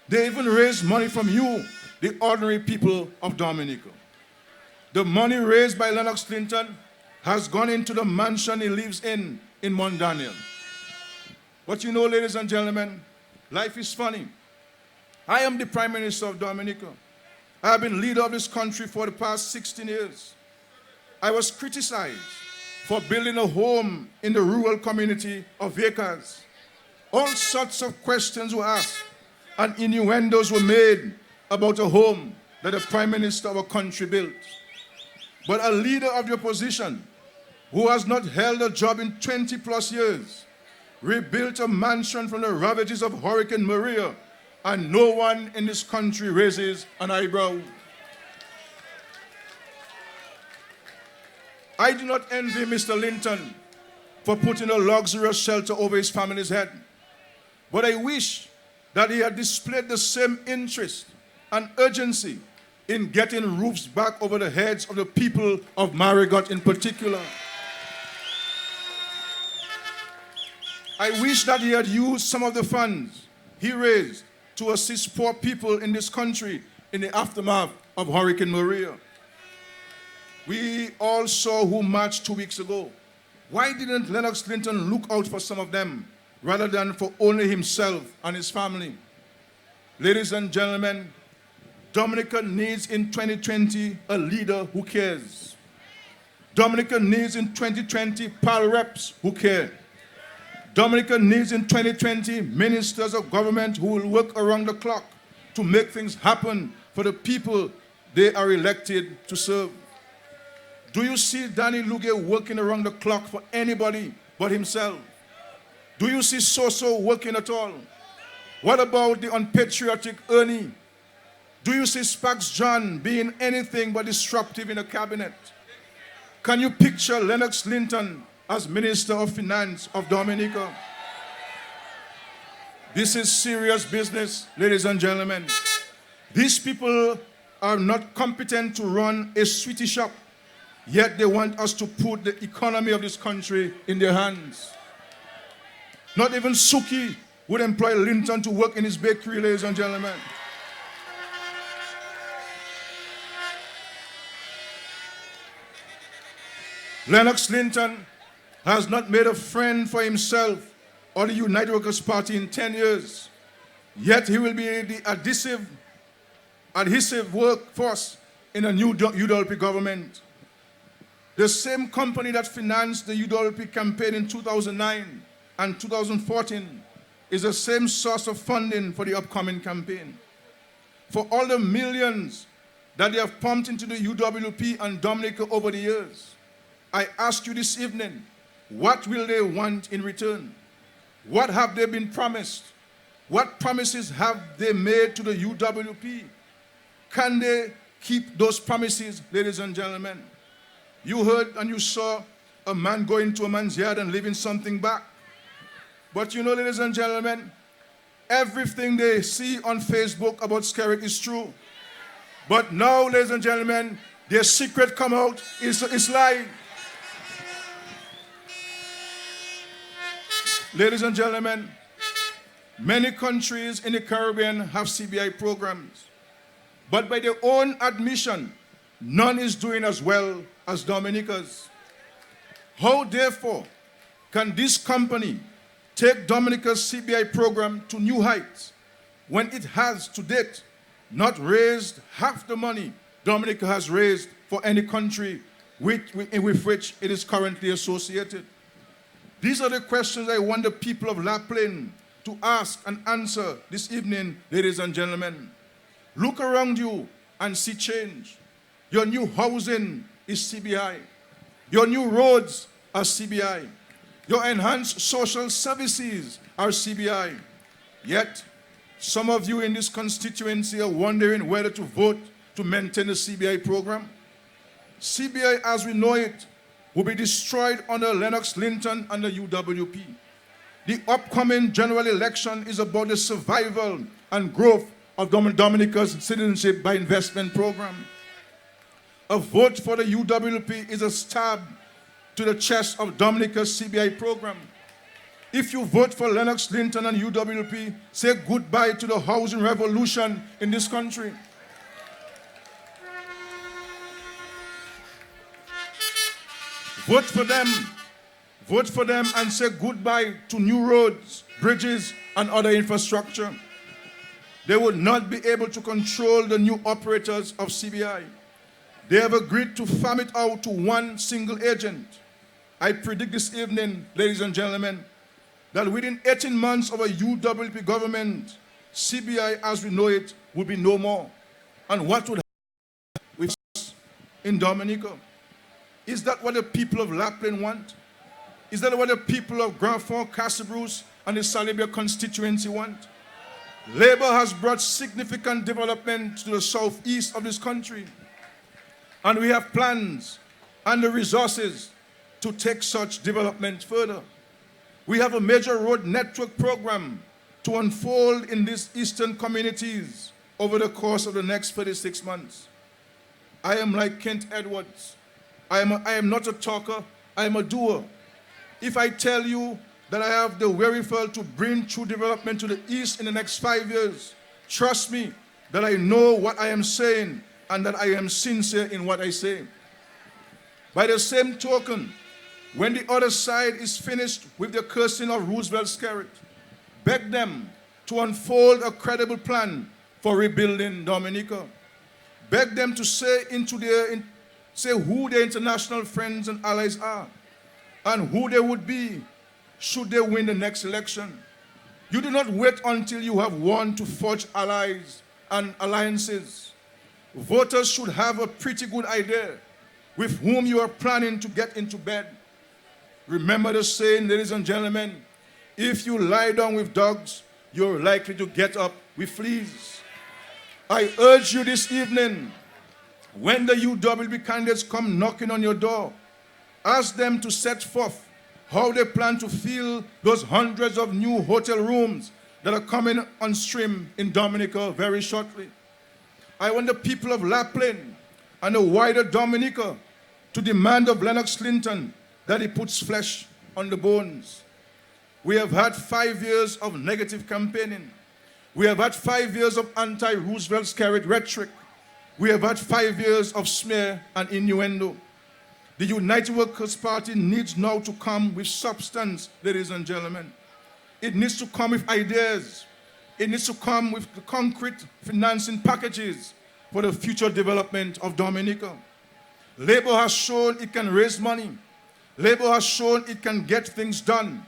They even raise money from you, the ordinary people of Dominica. The money raised by Lennox Clinton has gone into the mansion he lives in Mount Daniel. But you know, ladies and gentlemen, life is funny. I am the Prime Minister of Dominica. I have been leader of this country for the past 16 years. I was criticized for building a home in the rural community of Vickers. All sorts of questions were asked and innuendos were made about a home that the Prime Minister of a country built. But a leader of the opposition who has not held a job in 20 plus years rebuilt a mansion from the ravages of Hurricane Maria, and no one in this country raises an eyebrow. I do not envy Mr. Linton for putting a luxurious shelter over his family's head, but I wish that he had displayed the same interest and urgency in getting roofs back over the heads of the people of Marigot in particular. I wish that he had used some of the funds he raised to assist poor people in this country in the aftermath of Hurricane Maria. We all saw who marched 2 weeks ago. Why didn't Lennox Clinton look out for some of them rather than for only himself and his family? Ladies and gentlemen, Dominica needs in 2020 a leader who cares. Dominica needs in 2020 PAL reps who care. Dominica needs in 2020 ministers of government who will work around the clock to make things happen for the people they are elected to serve. Do you see Danny Luge working around the clock for anybody but himself? Do you see Soso working at all? What about the unpatriotic Ernie? Do you see Spax John being anything but disruptive in a cabinet? Can you picture Lennox Linton as Minister of Finance of Dominica? This is serious business, ladies and gentlemen. These people are not competent to run a sweetie shop, yet they want us to put the economy of this country in their hands. Not even Suki would employ Linton to work in his bakery, ladies and gentlemen. Lennox Linton has not made a friend for himself or the United Workers' Party in 10 years. Yet he will be the adhesive workforce in a new UWP government. The same company that financed the UWP campaign in 2009 and 2014 is the same source of funding for the upcoming campaign. For all the millions that they have pumped into the UWP and Dominica over the years, I ask you this evening, what will they want in return? What have they been promised? What promises have they made to the UWP? Can they keep those promises, ladies and gentlemen? You heard and you saw a man go into a man's yard and leaving something back. But you know, ladies and gentlemen, everything they see on Facebook about Skerritt is true. But now, ladies and gentlemen, their secret come out, it's lying. Ladies and gentlemen, many countries in the Caribbean have CBI programs, but by their own admission, none is doing as well as Dominica's. How, therefore, can this company take Dominica's CBI program to new heights when it has, to date, not raised half the money Dominica has raised for any country with which it is currently associated? These are the questions I want the people of LaPlaine to ask and answer this evening, ladies and gentlemen. Look around you and see change. Your new housing is CBI. Your new roads are CBI. Your enhanced social services are CBI. Yet, some of you in this constituency are wondering whether to vote to maintain the CBI program. CBI as we know it will be destroyed under Lennox Linton and the UWP. The upcoming general election is about the survival and growth of Dominica's citizenship by investment program. A vote for the UWP is a stab to the chest of Dominica's CBI program. If you vote for Lennox Linton and UWP, say goodbye to the housing revolution in this country. Vote for them. Vote for them and say goodbye to new roads, bridges, and other infrastructure. They will not be able to control the new operators of CBI. They have agreed to farm it out to one single agent. I predict this evening, ladies and gentlemen, that within 18 months of a UWP government, CBI as we know it will be no more. And what would happen with us in Dominica? Is that what the people of LaPlaine want? Is that what the people of Grand Fort, Castle Bruce, and the Salibia constituency want? Labour has brought significant development to the southeast of this country. And we have plans and the resources to take such development further. We have a major road network program to unfold in these eastern communities over the course of the next 36 months. I am like Kent Edwards. I am not a talker, I am a doer. If I tell you that I have the wherewithal to bring true development to the East in the next 5 years, trust me that I know what I am saying and that I am sincere in what I say. By the same token, when the other side is finished with the cursing of Roosevelt's carrot, beg them to unfold a credible plan for rebuilding Dominica. Beg them to say who their international friends and allies are and who they would be should they win the next election. You do not wait until you have won to forge allies and alliances. Voters should have a pretty good idea with whom you are planning to get into bed. Remember the saying, ladies and gentlemen, if you lie down with dogs, you're likely to get up with fleas. I urge you this evening, when the UWP candidates come knocking on your door, ask them to set forth how they plan to fill those hundreds of new hotel rooms that are coming on stream in Dominica very shortly. I want the people of LaPlaine and the wider Dominica to demand of Lennox Linton that he puts flesh on the bones. We have had 5 years of negative campaigning. We have had 5 years of anti-Roosevelt's carrot rhetoric. We have had 5 years of smear and innuendo. The United Workers' Party needs now to come with substance, ladies and gentlemen. It needs to come with ideas. It needs to come with the concrete financing packages for the future development of Dominica. Labour has shown it can raise money. Labour has shown it can get things done.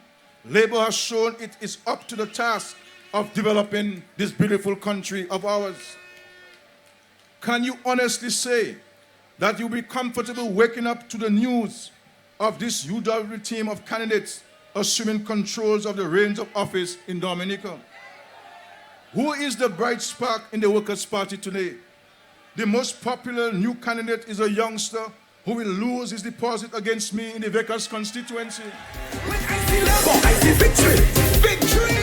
Labour has shown it is up to the task of developing this beautiful country of ours. Can you honestly say that you'll be comfortable waking up to the news of this UWP team of candidates assuming controls of the reins of office in Dominica? Who is the bright spark in the Workers' Party today? The most popular new candidate is a youngster who will lose his deposit against me in the Vickers constituency. When I see Labour, I see victory! Victory!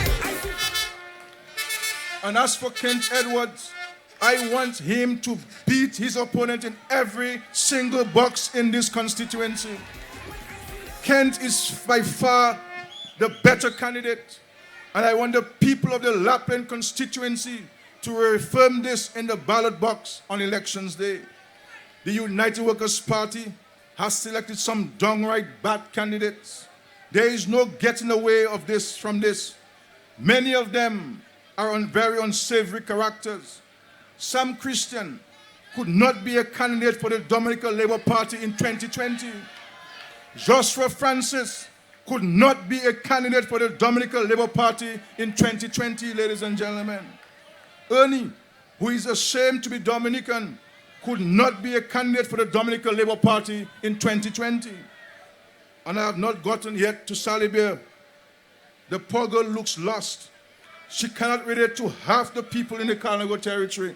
And as for Kent Edwards, I want him to beat his opponent in every single box in this constituency. Kent is by far the better candidate, and I want the people of the LaPlaine constituency to reaffirm this in the ballot box on elections day. The United Workers' Party has selected some downright bad candidates. There is no getting away from this. Many of them are very unsavory characters. Sam Christian could not be a candidate for the Dominica Labour Party in 2020. Joshua Francis could not be a candidate for the Dominica Labour Party in 2020, ladies and gentlemen. Ernie, who is ashamed to be Dominican, could not be a candidate for the Dominica Labour Party in 2020. And I have not gotten yet to Salibia. The poor girl looks lost. She cannot relate to half the people in the Carnago territory.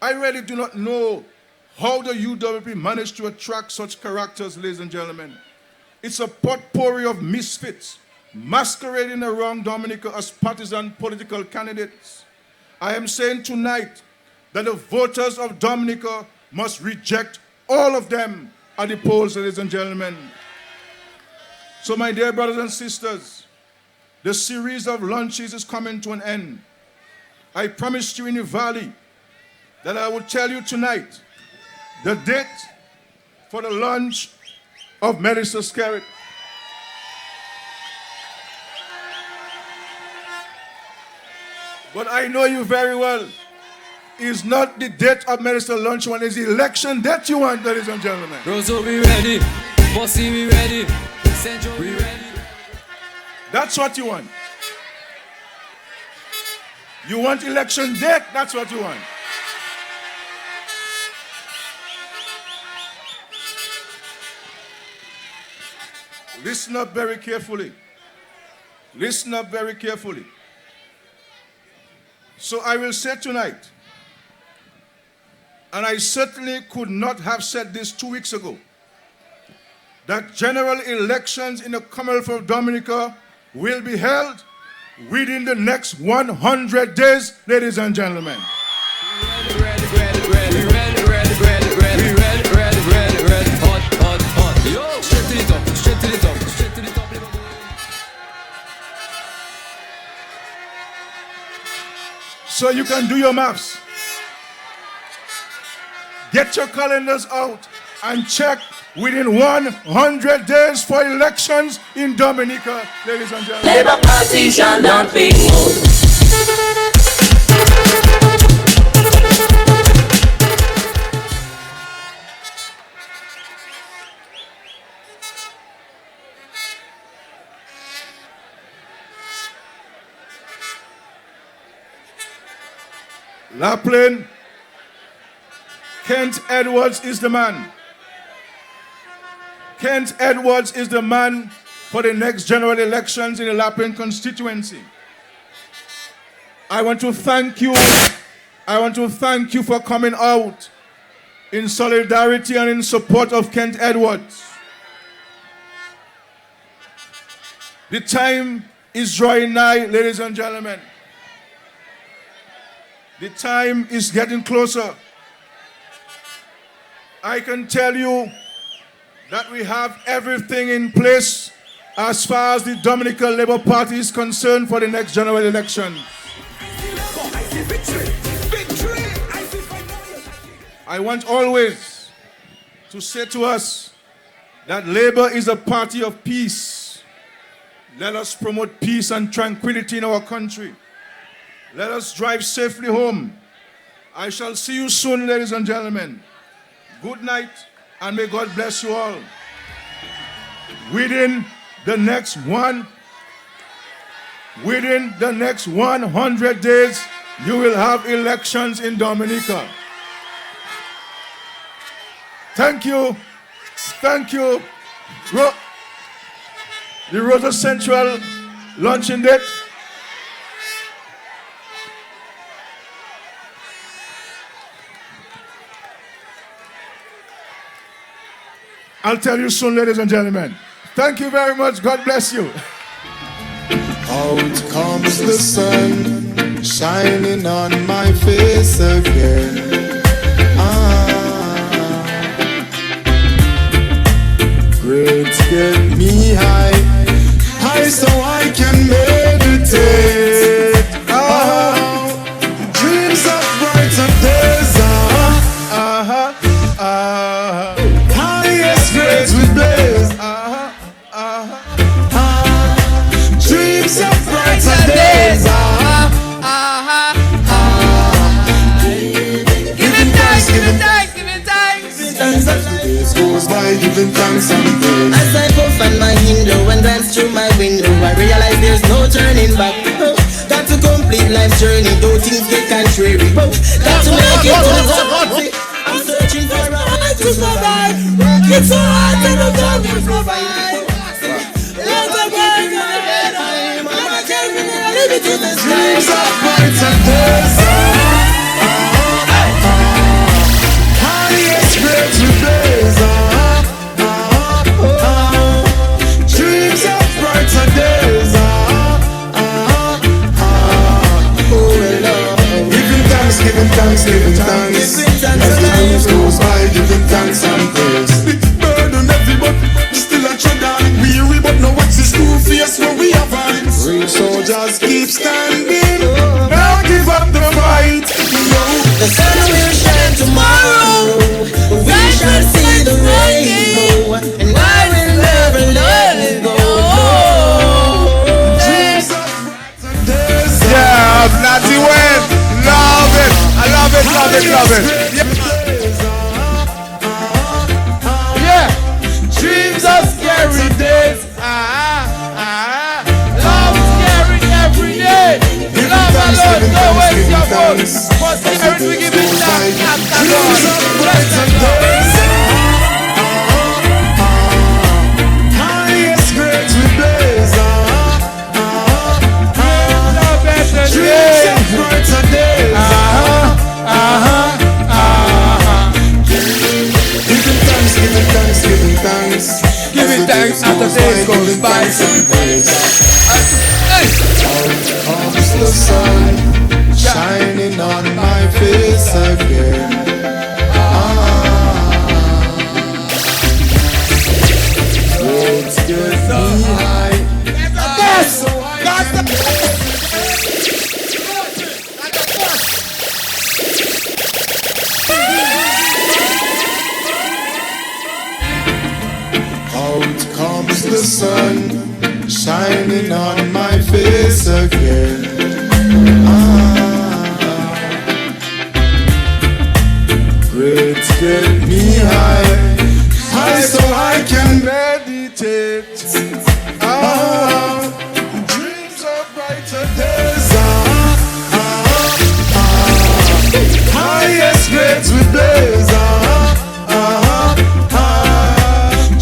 I really do not know how the UWP managed to attract such characters, ladies and gentlemen. It's a potpourri of misfits masquerading around Dominica as partisan political candidates. I am saying tonight that the voters of Dominica must reject all of them at the polls, ladies and gentlemen. So my dear brothers and sisters, The series of lunches is coming to an end. I promised you in the valley that I would tell you tonight the date for the lunch of Melissa Skerritt. But I know you very well. It's not the date of Melissa lunch one, it's the election date you want, ladies and gentlemen. Rosa, we ready. Bossy, we ready. Central, we ready. That's what you want. You want election date, that's what you want. Listen up very carefully. Listen up very carefully. So I will say tonight, and I certainly could not have said this 2 weeks ago, that general elections in the Commonwealth of Dominica will be held within the next 100 days, ladies and gentlemen. So you can do your maths. Get your calendars out and check within 100 days for elections in Dominica, ladies and gentlemen. Labour Party shall not be moved. LaPlaine, Kent Edwards is the man. Kent Edwards is the man for the next general elections in the LaPlaine constituency. I want to thank you. I want to thank you for coming out in solidarity and in support of Kent Edwards. The time is drawing nigh, ladies and gentlemen. The time is getting closer. I can tell you that we have everything in place as far as the Dominica Labour Party is concerned for the next general election. I want always to say to us that Labour is a party of peace. Let us promote peace and tranquility in our country. Let us drive safely home. I shall see you soon, ladies and gentlemen. Good night, and may God bless you all. Within the next 100 days, you will have elections in Dominica. Thank you. Thank you. The Rosa Central luncheon date. I'll tell you soon, ladies and gentlemen. Thank you very much. God bless you. Out comes the sun, shining on my face again. Grades get me high so I can meditate. Dreams of brighter days. Highest grades we blaze. Dreams of brighter days. Giving thanks, giving thanks, giving thanks. As the days goes by, giving thanks and praise. As I puff on my window and glance through my window, I realize there's no turning back. Got to complete life's journey, though things get contrary. Got to make it to the top. I'm searching for a life to survive. Working so hard and the God will provide. Let the world go ahead. I'm a carrying a little to the Dreams sky. of brighter days. Highest grades we blaze. Dreams of brighter days. Giving thanks, giving thanks, giving thanks. As the days goes by, giving thanks and praise. Big burden heavy, but still a tread on. Weary, but no wax is too fierce when we have hands. the clubbing. Yeah. Dreams of scary days. Love scary every day. Love alone, no waste your vote. For spirit we give it thanks after God. Bless the Lord. Highest grades we blaze. Dreams of brighter days. Giving thanks, giving thanks, giving thanks. Giving thanks after days goes by. Comes the sun shining on my face again. It's good high. Yes! That's the Out comes the sun shining on my face again. Grades get me high so I can meditate. Dreams of brighter days. Highest grades we blaze.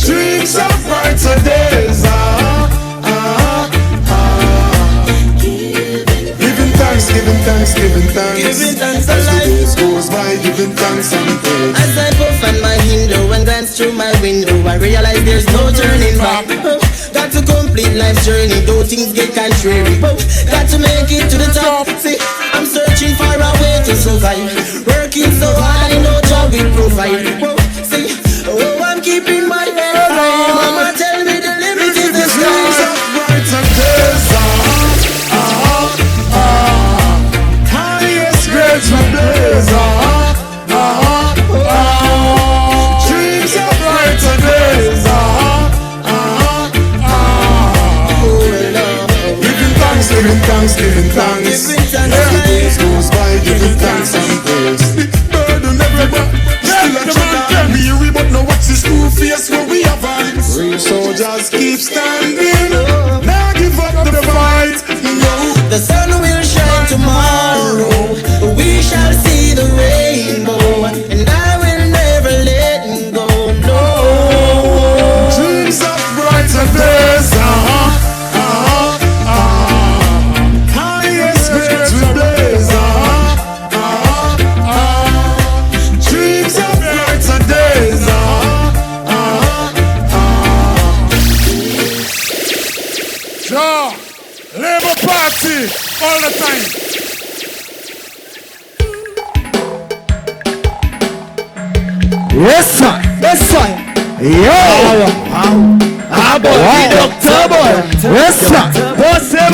Dreams of brighter days. Giving thanks, giving thanks, giving thanks. Giving thanks As the alive. days goes by, giving thanks and praise. As I puff on my window and glance through my window, I realize there's no turning back. Got to complete life's journey, though things get contrary. Got to make it to the top. See, I'm searching for a way to survive. Working so hard, no job will provide. See, I'm keeping my head high. Mama tell me the limit is the Dreams sky. of brighter days. Highest grades we blaze. Dreams of brighter days. Giving thanks, giving thanks, giving thanks. Giving thanks, As the days goes by, giving thanks and praise. Burden everywhere, still a tread weary, but no watch this two face when we have on. Real soldiers keep standing, now give up the fight. No, The sun will shine tomorrow. We shall see the rainbow, and I will never let go. No. dreams of brighter days. Highest grades we blaze. Dreams of brighter days. Sure. Labor Party all the time. Yes, sir. Yes, sir. Yo. Boy, Doctor Boy. Yes, sir. Boss, well,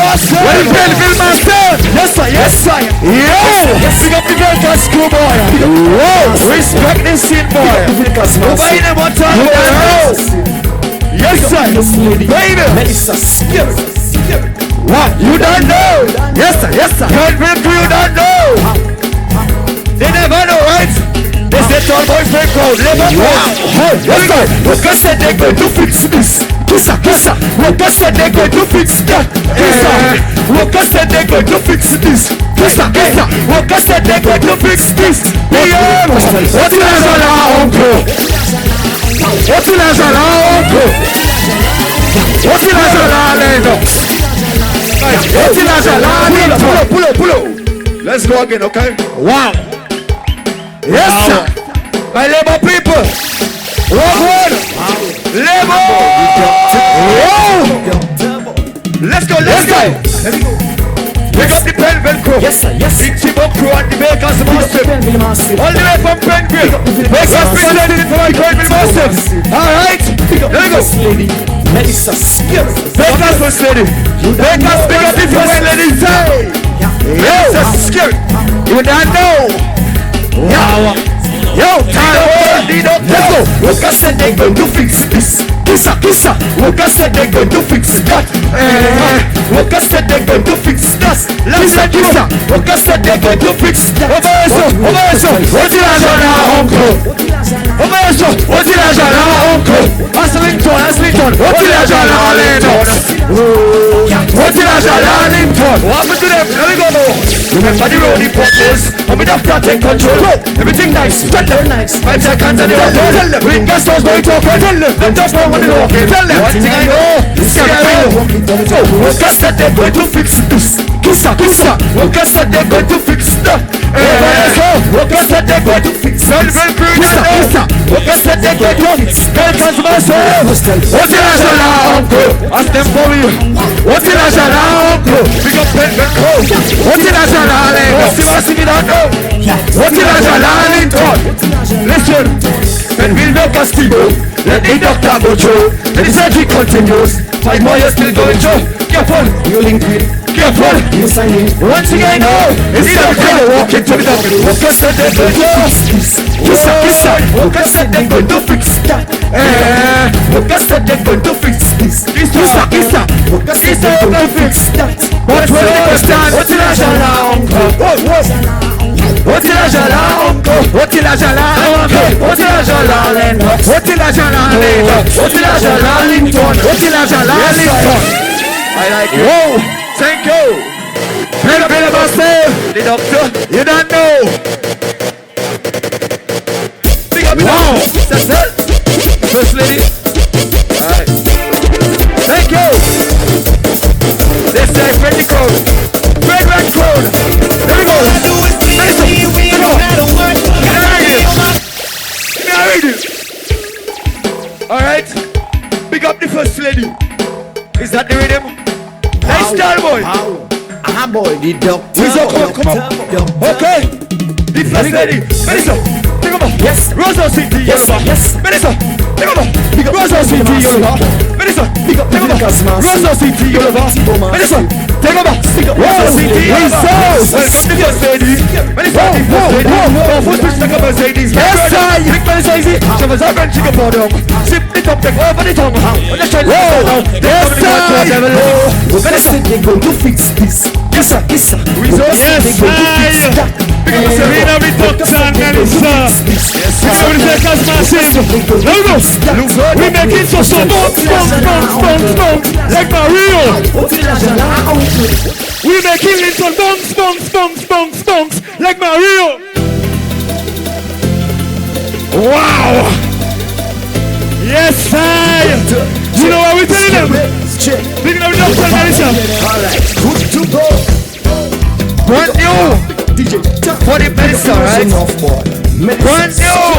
Belleville Master. Yes, sir. Yes, sir. Yo. Big up the Delta School boy. Whoa. Respect the scene boy. Nobody never talk about it. Yes, sir. Baby. What? You don't know? Yes, sir. Yes, sir. You don't know. They never know, right? They said to our boyfriend called Labor Force. Yes, sir. Look, I said they're going to fix this. Kissa, kissa. Look, I said they're going to fix that. Kissa. Look, I said they're going to fix this. Kissa, kissa. Look, I said they're going to fix this. Yeah. What's the answer now, uncle? What's the answer now, uncle? What's the answer now, Lando? What's the answer now, Lando? Pull up. Let's go again, okay? Wow. Yes, sir. My labor people. One. Labor. Let's go. Pick up the Penville crew. Yes, sir. Big Chibok crew and the Bakers Massive. All the way from Penville. Bakers presented for my Penville Massive. Alright. There we go. Melissa Spirit. Bakers first lady. Bakers pick up the first lady. Melissa Spirit. You don't know. Yo, Tyler. the doctor. Let's go. Workers said they're going to fix this. Kissa. Workers said they're going to fix that. Workers said they're going to fix that. Kissa. Workers said they're going to fix that. Obeso. What's the agenda, uncle? Obeso. What's the agenda, uncle? Aslington. What's the agenda, Linton? What's the agenda, Linton? What happened to them? Let me go. Remember the road he put this. And we don't have to take control. Everything nice. Tell them nice. 5 seconds and they're okay. Tell them. Bring gas stores going to open. Tell them. Them just know what they're okay. Tell them. One thing I know. So, workers said they're going to fix this. Kissa. Workers said they're going to fix that. Workers said they're going to fix that. Kissa. Workers said they're going to fix that. What's the agenda, uncle? Ask them for me. What's the agenda, uncle? Big up pen. What's the agenda, uncle? What's the agenda, Linton? Listen. When we'll no castigo, let the doctor go through. Let the surgery continues. 5 more years still going through. Careful, you link it. Careful, you sign it. One thing I know is that we're gonna walk into the doctor. Workers said they're going to fix this. Kissa. Workers said they're going to fix that. Workers said they're going to fix this. Kissa. Workers said they're going to fix that. But when you understand, what's the agenda, uncle? What's the agenda, uncle? What's the agenda, uncle? What's the agenda, Linton? What's the agenda, Linton? What's the agenda, Linton? What's the agenda, Linton? I like it. Whoa, thank you. Better myself, the doctor. You don't know. Big up, wow. That's it. First lady. Alright. Thank you. Let's say Freddy Code. Red Code. There we go. Alright, big up the first lady. Is that the rhythm? Nice style, boy. Boy, the doctor. Come on. Okay. The first lady. Melissa, take over. Yes. Rosa City, yes. Melissa, take over. Rosa City, Melissa, take over. Rosa City, Melissa, take over. Rosa City, welcome the first lady. Melissa, the first lady. Don't push like a Mercedes. Yes, sir. Big Mercedes. Shovels are going to go for them. Zip it up, take over the tongue. On the train, yes, sir. Melissa, they're going to fix this. Kissa. Resource. Yes, sir. Serena with Doctor Melissa. Yes, sir. We make it so bounce, like Mario. We make it bounce, like Mario. Wow. Yes, sir. You know what we're telling them? Picking up Doctor Melissa. Alright, good to go. Brand new. For the Melissa, right? Brand new.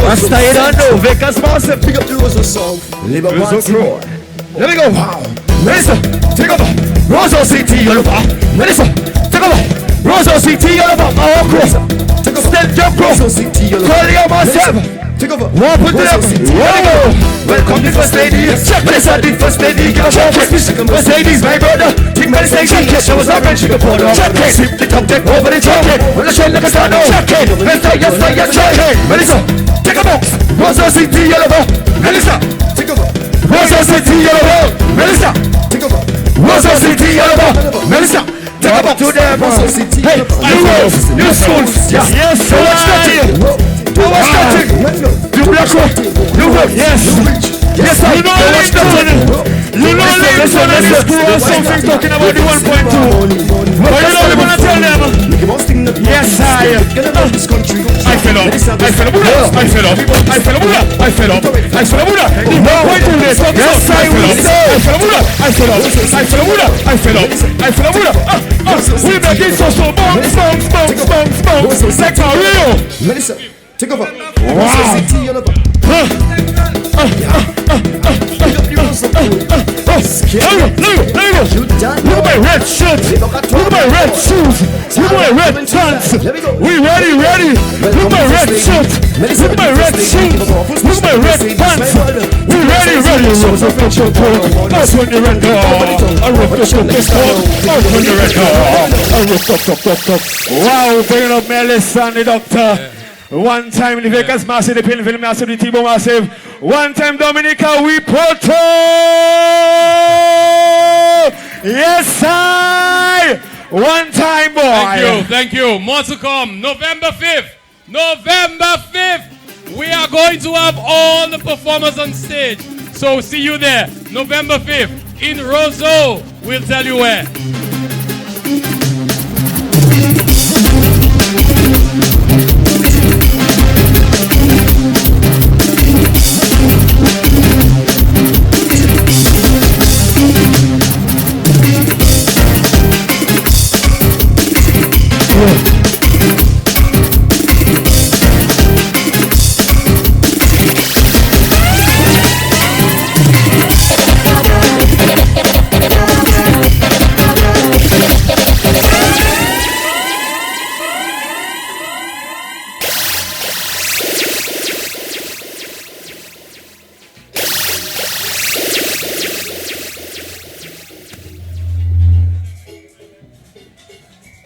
Rasta, you don't know. Vegas Massive. Pick up the Rosa song. Live up one more. Let me go. Melissa, take over. Rosa City, Yoruba. Melissa, take over. Rosa City, Yoruba. Take over. Step jump pro. Call your myself. Take over. Walk with them. Welcome the first lady. Melissa, the first lady. Give a shout. Mercedes, my brother. Think Melissa, she was up and she could pour up. Sip the top, take over the jacket. On the shell like a star, no. Yes, check. Melissa, take a box. Rosa City, Yoruba. Melissa, take over. Rosa City, Yoruba. Melissa, take over. Rosa City, Yoruba. Melissa, take a box to them. Hey, new roads, new schools. Yes, so much nothing. You black road, you road, yes. Yes, you know Linton. You know Linton and his crew or something talking about the 1.2. But you know they wanna tell them. Yes, I fell up. The 1.2 they talk about. I fell up. We make it so bounce. Like Mario. Melissa, take over. Look at my red shirt. Look at my red shoes. Look at my red pants. We ready. Look at my red shirt. Look at my red shoes. Look at my red pants. We ready. Rose of the choke. Open the red door. I rope the door. Open the red door. I rope up. Wow, bringing up Melissa and the doctor. One time the Vegas massive, the Pinville massive, the T-Bone massive. One time Dominica, we Porto. Yes, I. One time, boy. Thank you. More to come. November 5th. November 5th. We are going to have all the performers on stage. So see you there. November 5th in Roseau. We'll tell you where.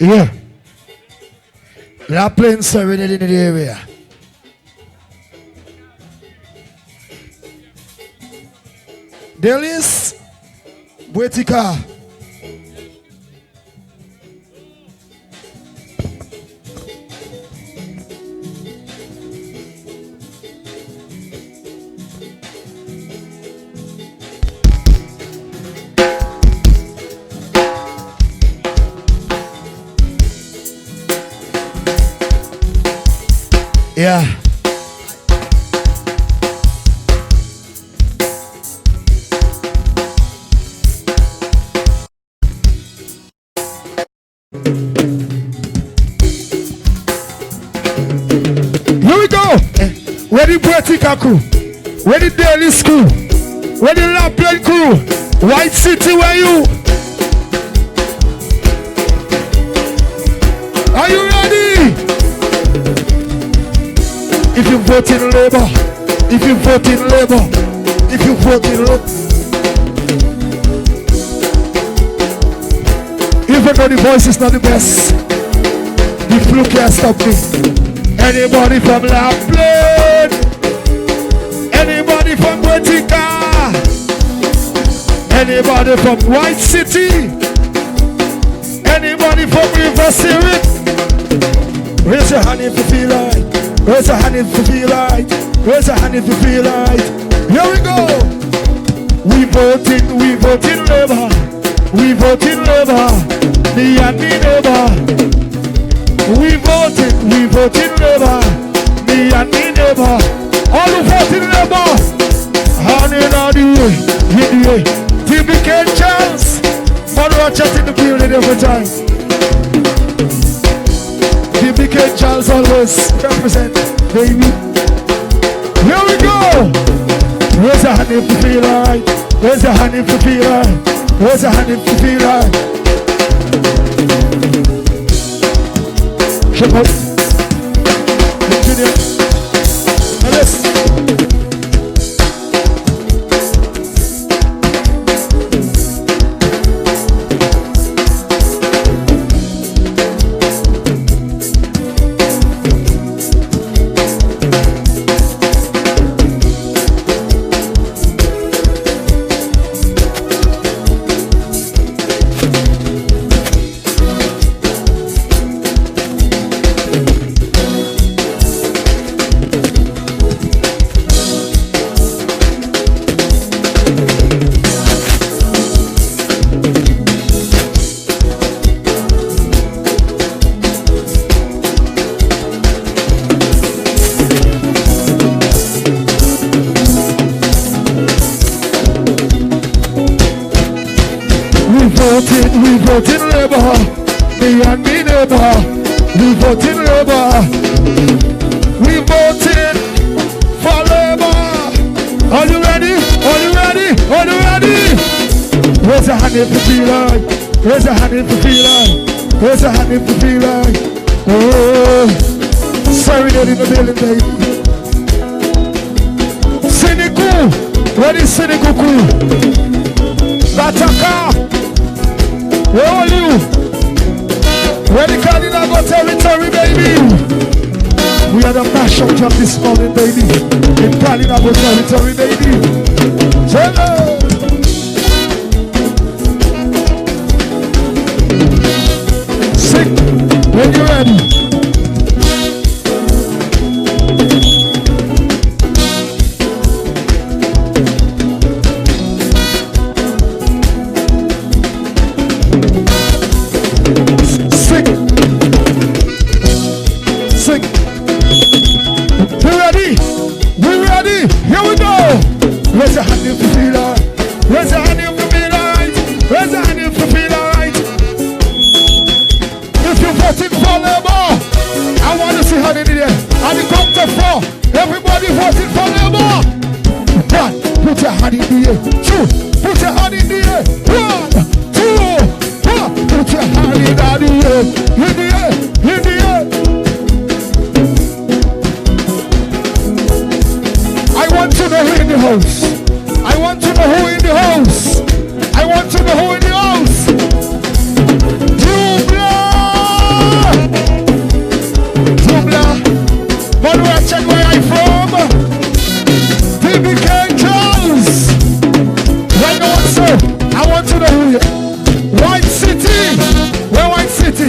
Yeah. LaPlaine serenade in the area. There is Wetika. Yeah. Here we go. Where the Vertica crew? Where the Daily School? Where the LaPlaine crew? White City, where you? Are you ready? If you vote in Labour, if you vote in Labour, if you vote in Labour, even though the voice is not the best, the flu can't stop me. Anybody from LaPlaine, anybody from Vertica, anybody from White City, anybody from River Syrian, raise your hand if you feel like. Raise a hand if you feel right. Raise a hand if you feel right. Here we go. We vote in Labour. We vote in Labour. Me and me neighbor. We vote in Labour. Me and me neighbor. All who vote in Labour. Hand in all the way. In the way. TBK chance. Man watch out in the building every time. TBK Charles always represent, baby. Here we go. Raise a hand if you feel right. Raise a hand if you feel right. Raise a hand if you feel right. Shut up. Continue. Now listen. We vote in Labour, me and me neighbor. We vote in Labour. We voted for Labour. Are you ready? Are you ready? Are you ready? Raise a hand if you feel like. Raise a hand if you feel like. Raise a hand if you feel like. Oh, sorry, they're in the building, baby. Cynical. Where is Cynical crew? Bataka. Where are you? Where the Cardinal go territory, baby? We are the mash up jump this morning, baby. In Cali, I go territory, baby. Hello. Sing when you're ready. Raise your hand if you feel alright. Raise your hand if you feel alright. Raise your hand if you feel alright. If you're voting for Labour, I want to see how they did it. And the count to 4. Everybody voting for Labour. 1, put your hand in the air. 2, put your hand in the air. 1, 2, 1, put your hand in the air. In the air, in the air. I want to know who in the house. I want to know who in the house. I want to know who in the house. Dubla. But where I check where I'm from. TBK Charles. Right now, sir. I want to know who you are. White City. Where White City?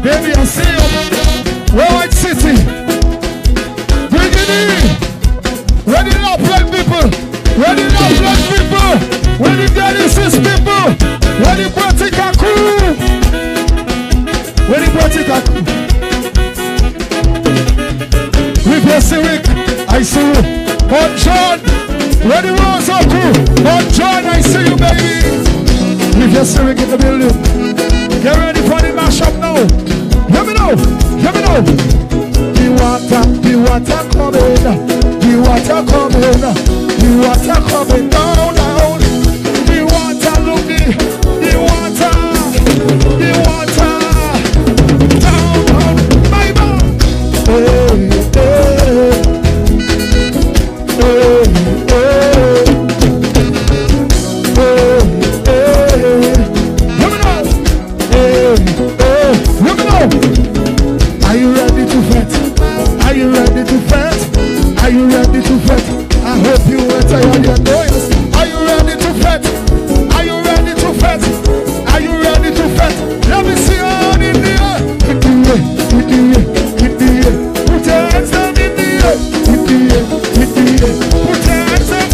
Baby, I see you. Where White City? Bring it in. Where the LaPlaine people? Where the LaPlaine people? Where the Genesis people? Where the Pratica crew? Where the Pratica crew? With your Civic, I see you. Bon John, where the Rosa crew? Bon John, I see you, baby. With your Civic in the building. Get ready for the mashup now. Hear me now, hear me now. The water coming. The water coming, the water coming down, down. The water looking, the water down, down. My man, hey, hey, hey, hey, hey. Let me know, hey, hey. Let me know. Are you ready to fight? Are you ready to fight? Are you ready to fight? I hope you enter on your noise. Are you ready to fight? Are you ready to fight? Are you ready to fight? Let me see you on in the air. In the air, in the air, in the air. Put your hands down in the air. In the air, in the air. Put your hands down.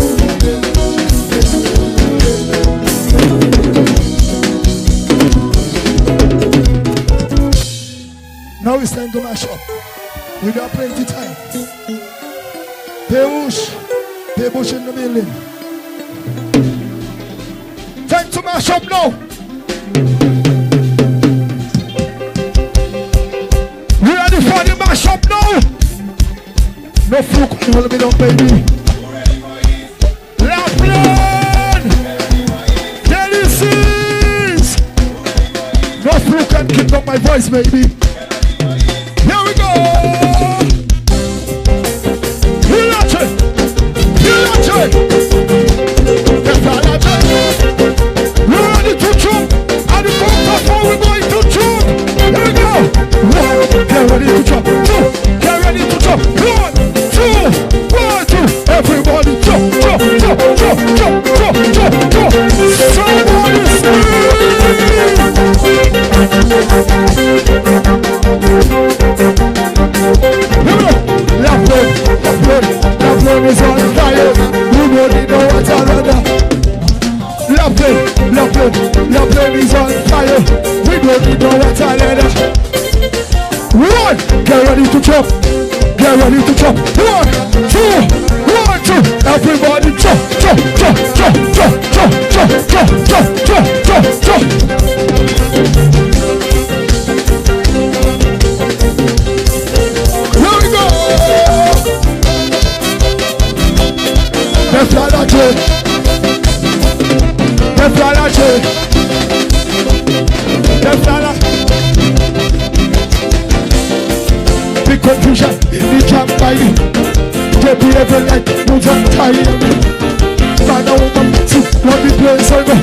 Now it's time to mash up. We got plenty time. Pay bush in the building. Time to mash up now. We ready for the mash up now. No fluke, hold me down, baby. LaPlaine, Genesis. No fluke can keep up my voice, baby. Here we go. We're ready to jump, and the count of 4 we're going to jump. Here we go. 1, get ready to jump. 2, get ready to jump. 1, 2, 1, 2. Everybody jump, jump, jump, jump, jump, jump, jump, jump. Somebody LaPlaine is on fire. You don't need no water, brother. LaPlaine is on fire. We don't need no water, brother. 1, get ready to jump. Get ready to jump. 1, 2, 1, 2. Everybody jump, jump, jump, jump, jump, jump, jump, jump, jump, jump, jump, jump. Here we go. Big confusion in the camp by you. They be every night, moves and time. Man and woman, see what the place I go.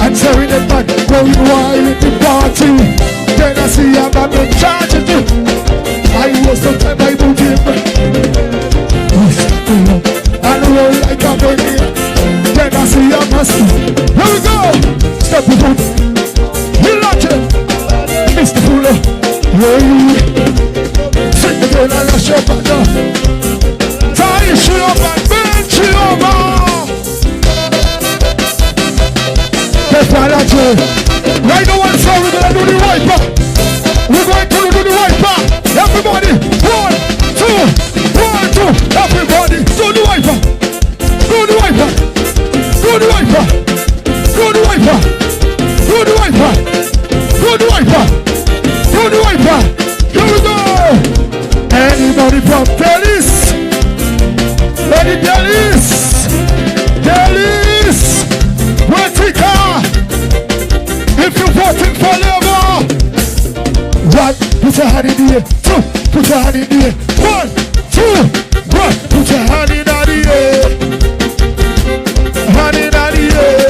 Answering the man, going wild in the party. Then I see a man in charge of you. I was the time I push up and down. Tie she up and bend she over. That's why that's it. Right now one song we're gonna do the wiper. We're going to do the wiper. Everybody, 1, 2, 1, 2. Everybody, do the wiper. Do the wiper. Do the wiper. Do the wiper. Do the wiper. Do the wiper. Do the wiper. Here we go. Anybody from Dennis? Lady Dennis. Dennis. Vertica. If you're voting for Labour. 1, put your hand in the air. 2, put your hand in the air. 1, 2, 1, put your hand in the air. Hand in the air.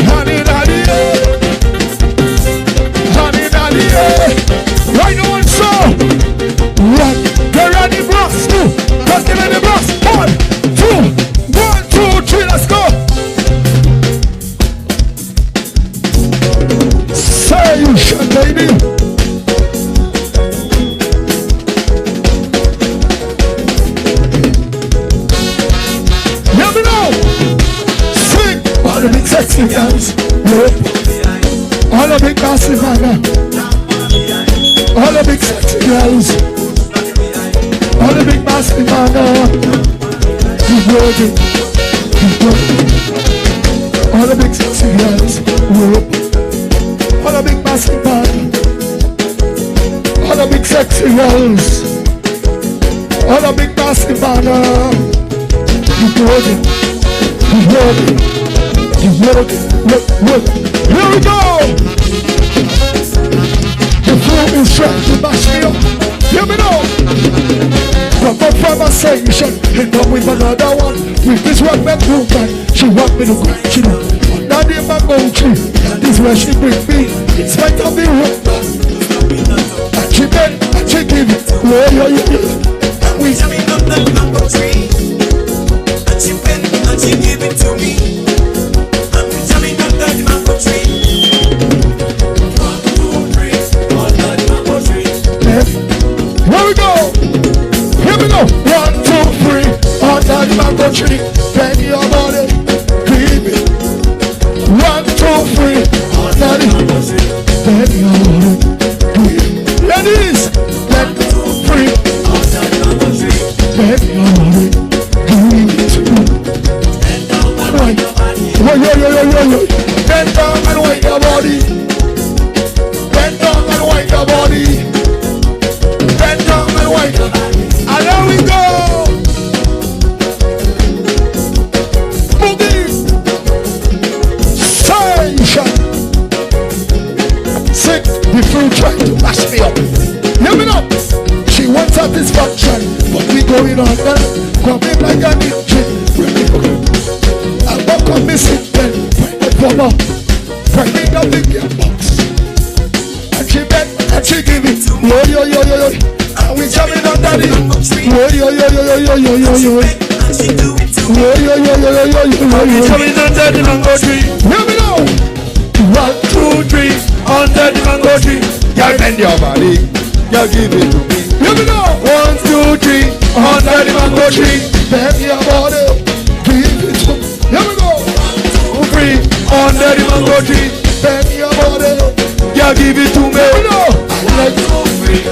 Hand in the air. Hand in the air. Right now on show. 1, they're on the brass. 2, let's give it the brass. 1, 2, 1, 2, 3, let's go. Say you should, baby. Hear me now. Sing. All the big sexy girls. All the big massive man. All the big sexy girls. All the big massive man. Keep working. Keep working. All the big sexy girls. All the big massive man. All the big sexy girls. All the big massive man. Keep working. Keep working. Keep working. Work. Here we go. The flow is trying to mash me up. Hear me now. From a conversation, end up with another one. With this one back movement, she want me to grind, she know. Now the man go tree, this where she bring me. In spite of the road, and she bend, and she give it. And we jumping up the mango tree, and she bend, and she give it to me. And we jumping up the mango tree. 1, 2, 3, on the mango tree. Here we go. Here we go. 1, 2, 3, on the mango tree. Bend your body, creep it. 1, 2, 3, on the mango tree. Bend your body, creep it. Ladies, 1, 2, 3, on the mango tree. Bend your body, creep it. Bend down and wind your body. Bend down and wind your body. Bend down and wind your body. Bend down and wind your body. And there we go. Boogie. Sensation. Sick. The fool trying to mash me up. Hear me now. She wants satisfaction, but we going on that. Coming like an engine. Ready for go. I'm not coming sick then. Bring the plumber. Bring up the gearbox. And she bend and she give it. Yo. And we jamming on daddy. Yo. Jamming on daddy mango tree. Hear me now. 1, 2, 3, on daddy mango tree. Y'all bend your body. Y'all give it to me. Hear me now. 1, 2, 3, on daddy mango tree. Bend your body. Give it to me. Here we go. 1, 2, 3, on daddy mango tree. Bend your body. Y'all give it to me. Here we go. 1, 2, 3,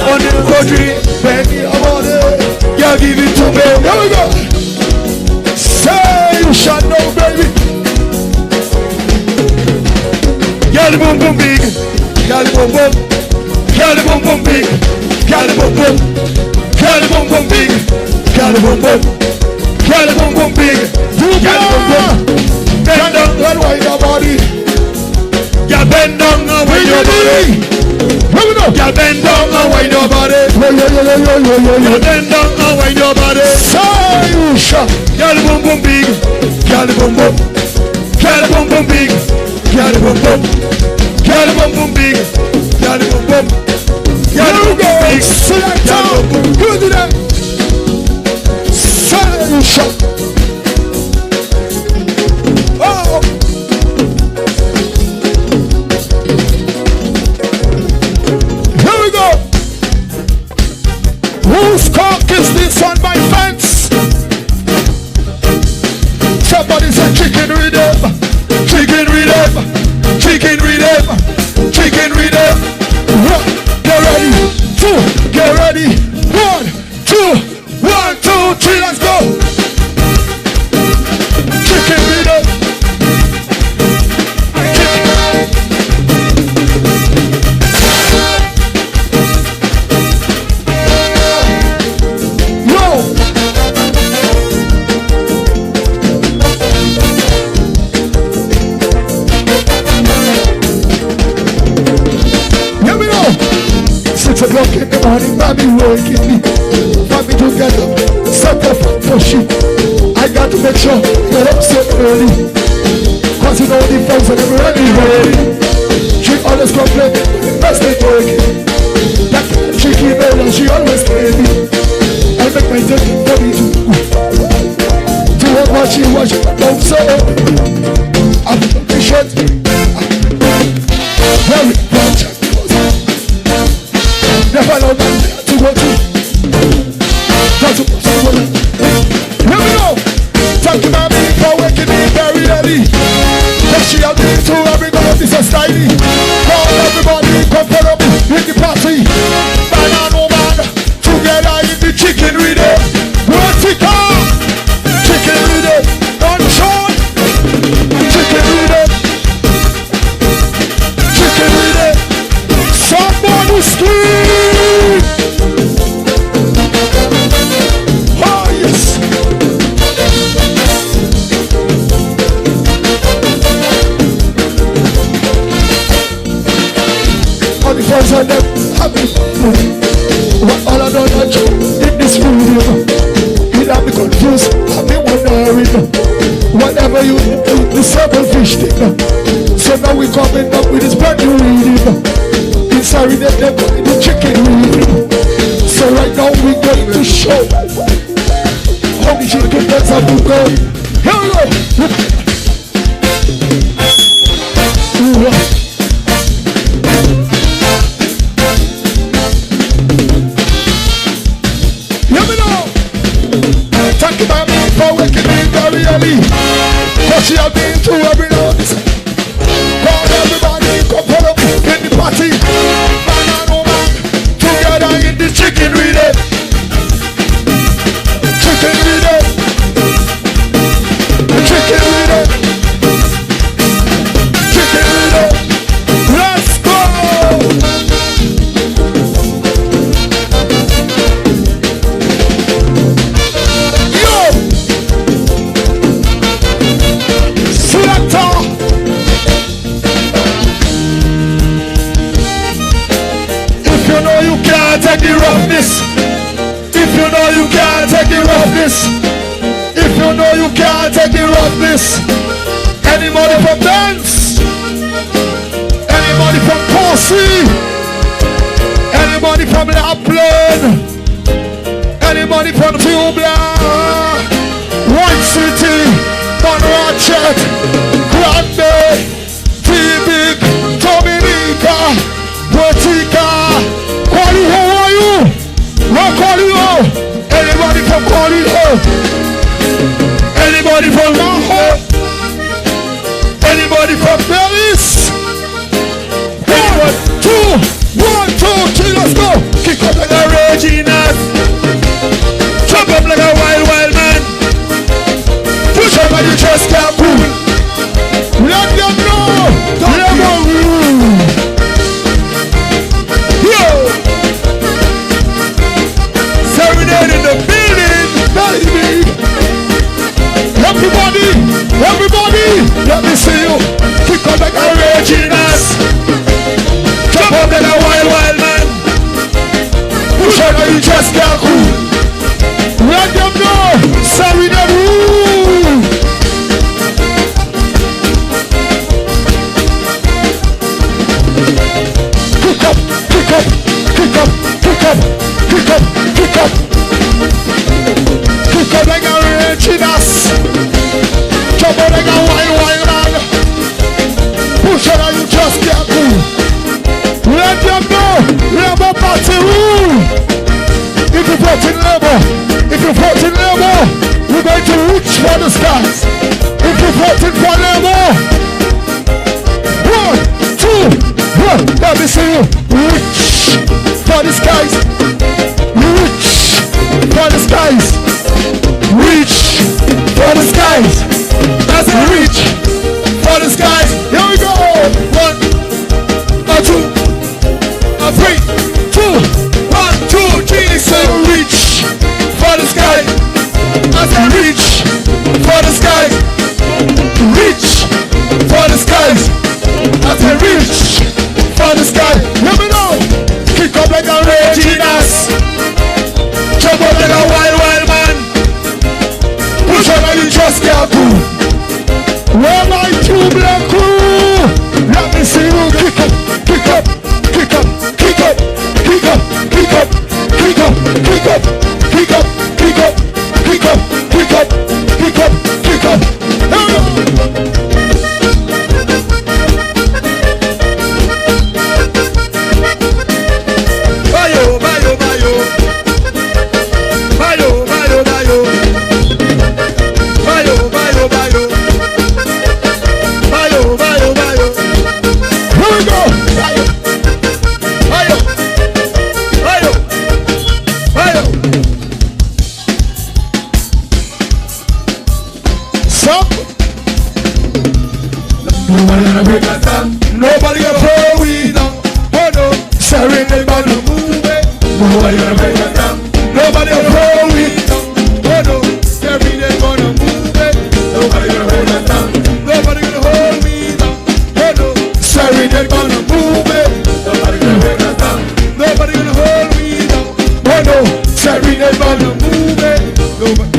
on the mango tree. Bend your body. Y'all give it to me. Here we go. Say you shall know, baby. Y'all the boom boom big. Y'all the boom boom. Y'all the boom boom big. Y'all the boom boom. Y'all the boom boom big. Y'all the boom boom. Y'all the boom boom big. Y'all the boom boom. Bend down and wind your body. Y'all bend down and wind your body. Y'all bend down and wind your body. Y'all bend down and wind your body. Y'all the boom boom big. Y'all the boom boom. Y'all the boom boom big. Y'all the boom boom. Y'all the boom boom big. Y'all the boom boom. Y'all the boom boom big. Good to them. Solution. Oh. Here we go. o'clock in the morning, mommy waking me. Mommy to get up, set up for shit. I got to make sure get up so early. Cause you know the folks and everybody ready. She always complain, best they working. That she keep it and she always pay me. I make my dirty for me to work what she watch, don't so I'm the shirt. Very much. Never know to go to. That's what here we go. Thank you, mommy, for waking me very early. She has been to every go of this society. Call everybody, come follow me in the party. Man and woman, together in the chicken with it. Vertical, chicken with it. On short, chicken with it. Chicken with it. Somebody scream. Oh yes. Friends and them happy. What all I don't know in this room, it have me confused, have me wondering. Whatever you do, the selfish thing. So now we coming up with this brand new reading. Inside the chicken reading. So right now we going to show how the chicken nuts have to go. Here we go. Thank you, mommy, for waking me very early. Cause she has been to every notice. Call everybody, come follow me in the party. Man and woman, together in the chicken with it. Chicken with it. Chicken with it. Chicken with it. Let's go! Take the roughness. If you know you can't take the roughness. If you know you can't take the roughness. Anybody from dance? Anybody from Posse? Anybody from LaPlaine? Anybody from Tubla? White City, Monrachet, Grand Bay, T-Big, Dominica, Botica. Quali, how are you? What Quali? Anybody from Quali? Anybody from Lahore? Anybody from Paris? 1, 2, 3, let's go! Kick up like a raging ass. Jump up like a wild, wild man. Push up and you just can't move. Let them know. Let them move. Serenade in the building, baby. Everybody, let me see you. Kick up like a raging ass. Jump up like a wild, wild man. Push out and you just can't cool. Let them know. Serenade rule. Kick up, kick up, kick up, kick up, kick up, kick up. Kick up like a raging ass. Jump up like a wild, wild man. Push out and you just can't cool. Let them know. Labor party rule. If you vote in Labour, we're going to reach for the stars. If you vote in for Labour, 1, 2, 1, let me see you. Reach for the skies. Reach for the skies. Reach for the skies. That's it. Reach for the skies. Here we go. 1, 2, 3, 2, 1, 2, 3. So reach for the sky. I said reach for the sky. Reach for the skies. I said reach for the sky. Let me know. Kick up like a rain. Nobody gonna break us down. Nobody gonna hold me down. Oh no, every day gonna move it. Nobody gonna hold us down. Nobody gonna hold me down. Oh no, every day gonna move it. Nobody gonna break us down. Nobody gonna hold me down. Oh no, every day gonna move it. Nobody.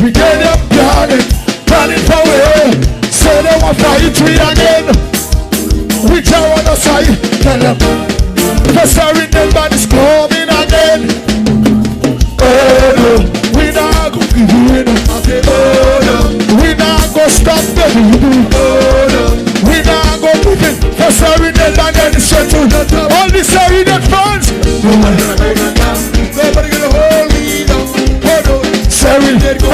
We get up planning for way. Say they want fight we again. We tell on the side, tell them. Professor in them body's coming again. Oh no, we not go give in. Oh no, we not go stop them. Oh no, we not go move it. Professor in them and then straight to all the Serenade fans. Nobody gonna break us down. Nobody gonna hold me down. Oh no, Serenade go.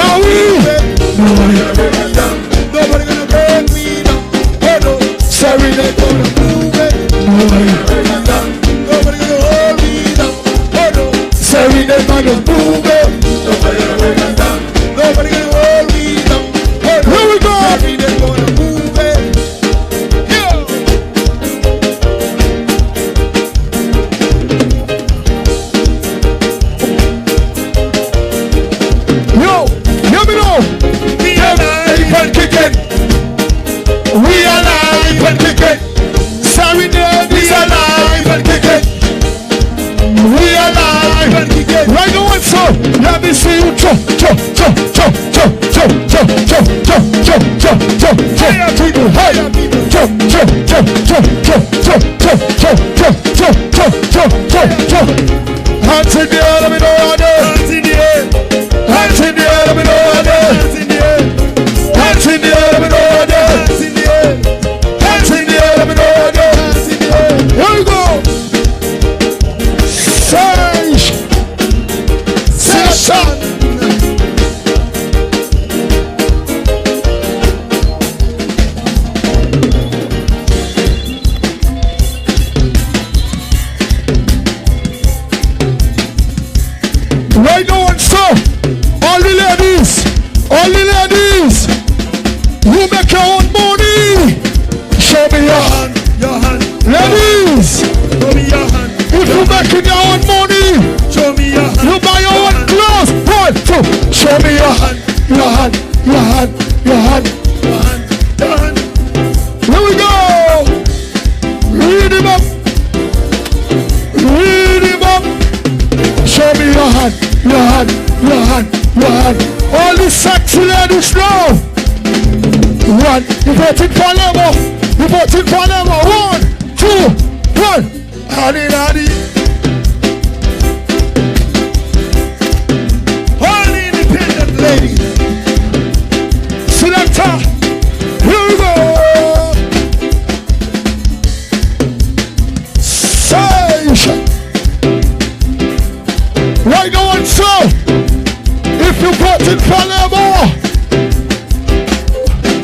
Nobody gonna break us down. Nobody gonna break me down. Oh no, Serenade gonna move it. Nobody gonna break us down. Nobody gonna hold me down. Oh no, Serenade gonna move it. Nobody gonna break us down. Nobody gonna hold me down. Oh no, here we go. Serenade gonna move it. Yo, hear me now. And kicking. We alive and kicking. Serenade is alive and kicking. We alive and kicking. Right now and so, let me see you jump, jump, jump, jump, jump, jump, jump, jump, jump, jump, jump, jump, higher people, higher people, jump, jump, jump, jump, jump, jump, jump, jump, jump, jump, jump, jump, jump, jump. Hands in the air, let me know how they. Hands in the air. Hands in the air, let me know how they. Hands in the air. Hands in the air, let me know how they. Hands in the air. Hands in the air, let me know how they. Hands in the air. Here we go. Session. Right now and so, all the ladies, you make your own money. Show me your hand, ladies. Show me your hand. If you making your own money, show me your hand. You buy your own clothes. 1, 2. Show me your hand, your hand, your hand, your hand, your hand, your hand. Here we go. Read him up. Read him up. Show me your hand, your hand, your hand, your hand. All the sexy ladies now. 1, you voting for Lemo. You voting for Lemo. 1, 2, 1. Honey, honey. All the independent ladies. Selector. Here we go. Session. Right now and so, if you voted for Lemo,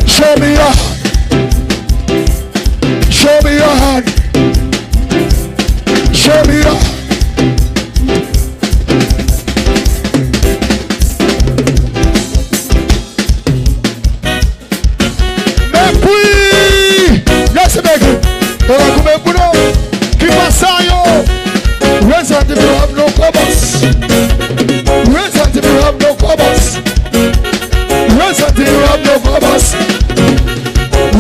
show me your hand. Show me your hand. Show me your hand. Mais puis, yes, baby. On va couper pour nous. Qui passe ça, yo? Resident if you have no covers. Resident if you have no covers. Resident if you have no covers.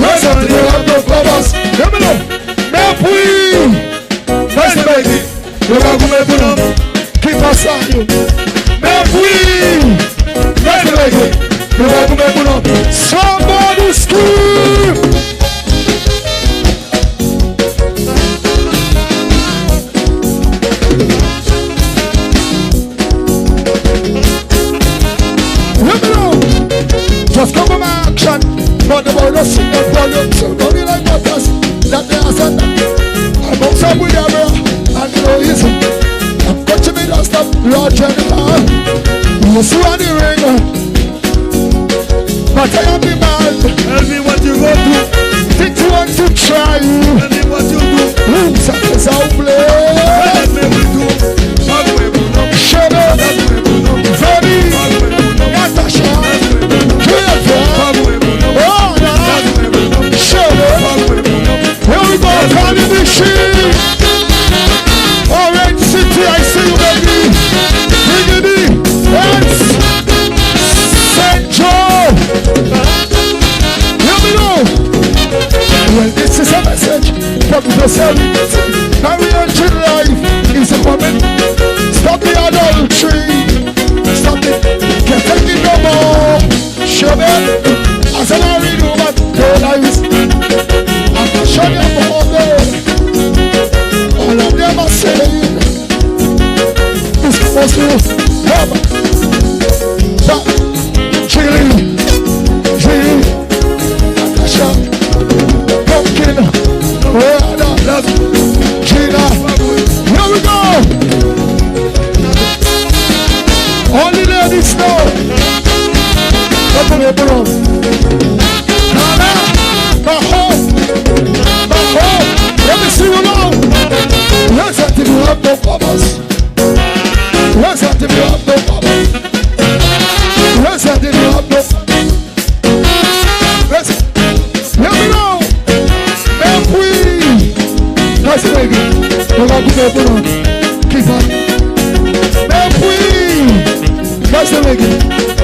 Resident if you have no covers. Let me know. Mais puis, yes, baby. On va couper pour nous. Qui passe ça, yo? Mais puis, yes, baby. On va couper pour nous. Somebody scream. Just come from action, but the boy don't sing that volume, so don't be like matters. That they are said that I'm outside with your bro, and you know easy. I'm touching me, don't stop, Lord Jennifer. You see on the ring, but I am the man. Tell me what you go do. Think you want to try. Tell me what you do. Who's at the sound play? Tell me what you do. Show me. Very. Natasha. yourself. Carry on to life is a woman. Stop the adultery. Stop it. Can't take it no more. Show me. As an married woman, no lies. I'm not showing you for them. All of them are saying this supposed to help. But chilling, Natasha, pumpkin, let's Gina. Here we go. Only ladies know. Open up. Nana, back home. Let me see you now. Let's have to be up no covers. Let's have to be up no covers. Let's have to be up no. Let's. Let me know. And we. Nice baby. We're going to put on. Keep on. And we. Nice baby.